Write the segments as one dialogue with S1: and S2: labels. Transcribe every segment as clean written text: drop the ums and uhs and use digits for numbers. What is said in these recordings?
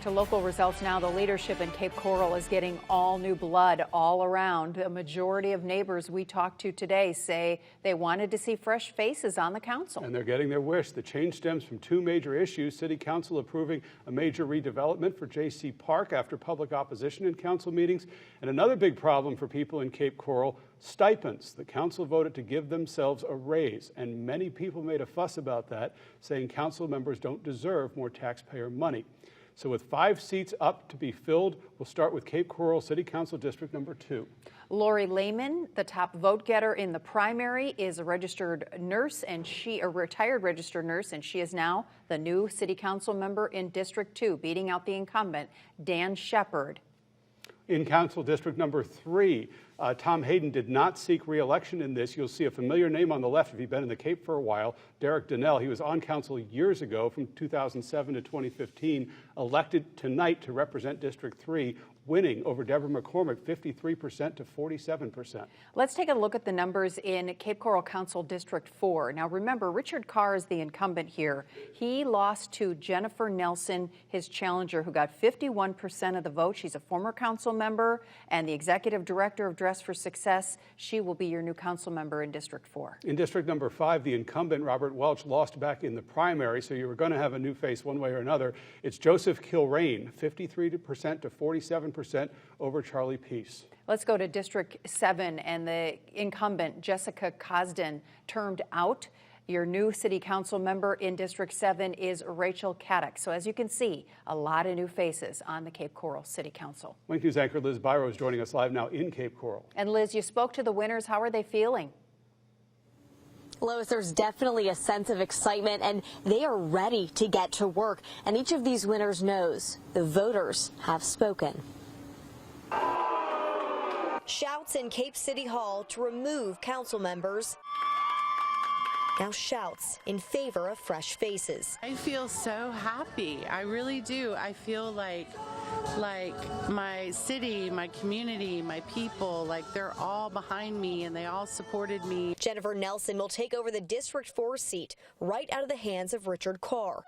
S1: to local results now. The leadership in Cape Coral is getting all new blood all around. A majority of neighbors we talked to today say they wanted to see fresh faces on the council.
S2: And they're getting their wish. The change stems from two major issues. City Council approving a major redevelopment for J.C. Park after public opposition in council meetings. And another big problem for people in Cape Coral, stipends. The council voted to give themselves a raise, and many people made a fuss about that, saying council members don't deserve more taxpayer money. So with 5 seats up to be filled, we'll start with Cape Coral City Council District number 2.
S1: Lori Lehman, the top vote getter in the primary, is a registered nurse, and a retired registered nurse, and she is now the new city council member in District 2, beating out the incumbent, Dan Shepard.
S2: In Council District number 3, Tom Hayden did not seek re-election in this. You'll see a familiar name on the left if you've been in the Cape for a while, Derek Donnell. He was on council years ago from 2007 to 2015, elected tonight to represent District 3, winning over Deborah McCormick 53% to 47%.
S1: Let's take a look at the numbers in Cape Coral Council District 4. Now remember, Richard Carr is the incumbent here. He lost to Jennifer Nelson, his challenger, who got 51% of the vote. She's a former council member and the executive director of Dress for Success. She will be your new council member in District 4.
S2: In District number 5, the incumbent, Robert Welch, lost back in the primary, so you were going to have a new face one way or another. It's Joseph Kilrain, 53% to 47% over Charlie Peace.
S1: Let's go to District 7, and the incumbent, Jessica Cosden, termed out. Your new city council member in District 7 is Rachel Caddick. So as you can see, a lot of new faces on the Cape Coral City Council.
S2: Wink News anchor Liz Byro is joining us live now in Cape Coral.
S1: And Liz, you spoke to the winners. How are they feeling?
S3: Lois, there's definitely a sense of excitement, and they are ready to get to work. And each of these winners knows the voters have spoken.
S4: Shouts in Cape City Hall to remove council members. Now shouts in favor of fresh faces.
S5: I feel so happy. I really do. I feel like my city, my community, my people, like they're all behind me and they all supported me.
S4: Jennifer Nelson will take over the District 4 seat right out of the hands of Richard Carr.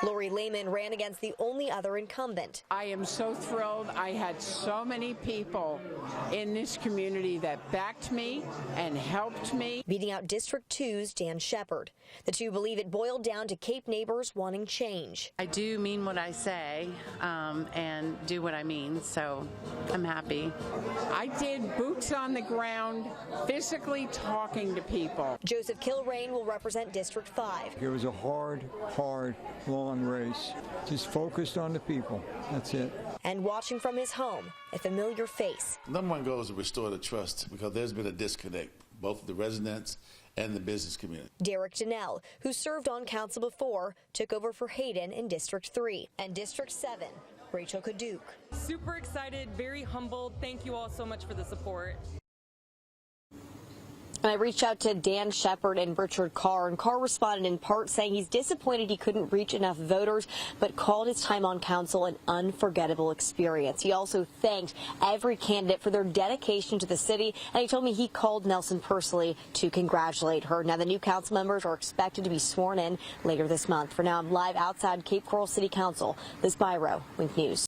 S4: Lori Lehman ran against the only other incumbent.
S6: I am so thrilled. I had so many people in this community that backed me and helped me.
S4: Beating out District 2's Dan Shepard. The two believe it boiled down to Cape neighbors wanting change.
S5: I do mean what I say and do what I mean, so I'm happy.
S6: I did boots on the ground, physically talking to people.
S4: Joseph Kilrain will represent District 5.
S7: It was a hard, long race. Just focused on the people. That's it.
S4: And watching from his home, a familiar face.
S8: Number one goal is to restore the trust because there's been a disconnect, both the residents and the business community.
S4: Derek Donnell, who served on council before, took over for Hayden in District 3. And District 7, Rachel Caddick.
S9: Super excited, very humbled. Thank you all so much for the support.
S3: And I reached out to Dan Shepard and Richard Carr, and Carr responded in part saying he's disappointed he couldn't reach enough voters, but called his time on council an unforgettable experience. He also thanked every candidate for their dedication to the city, and he told me he called Nelson personally to congratulate her. Now, the new council members are expected to be sworn in later this month. For now, I'm live outside Cape Coral City Council. Liz Byro, Wink News.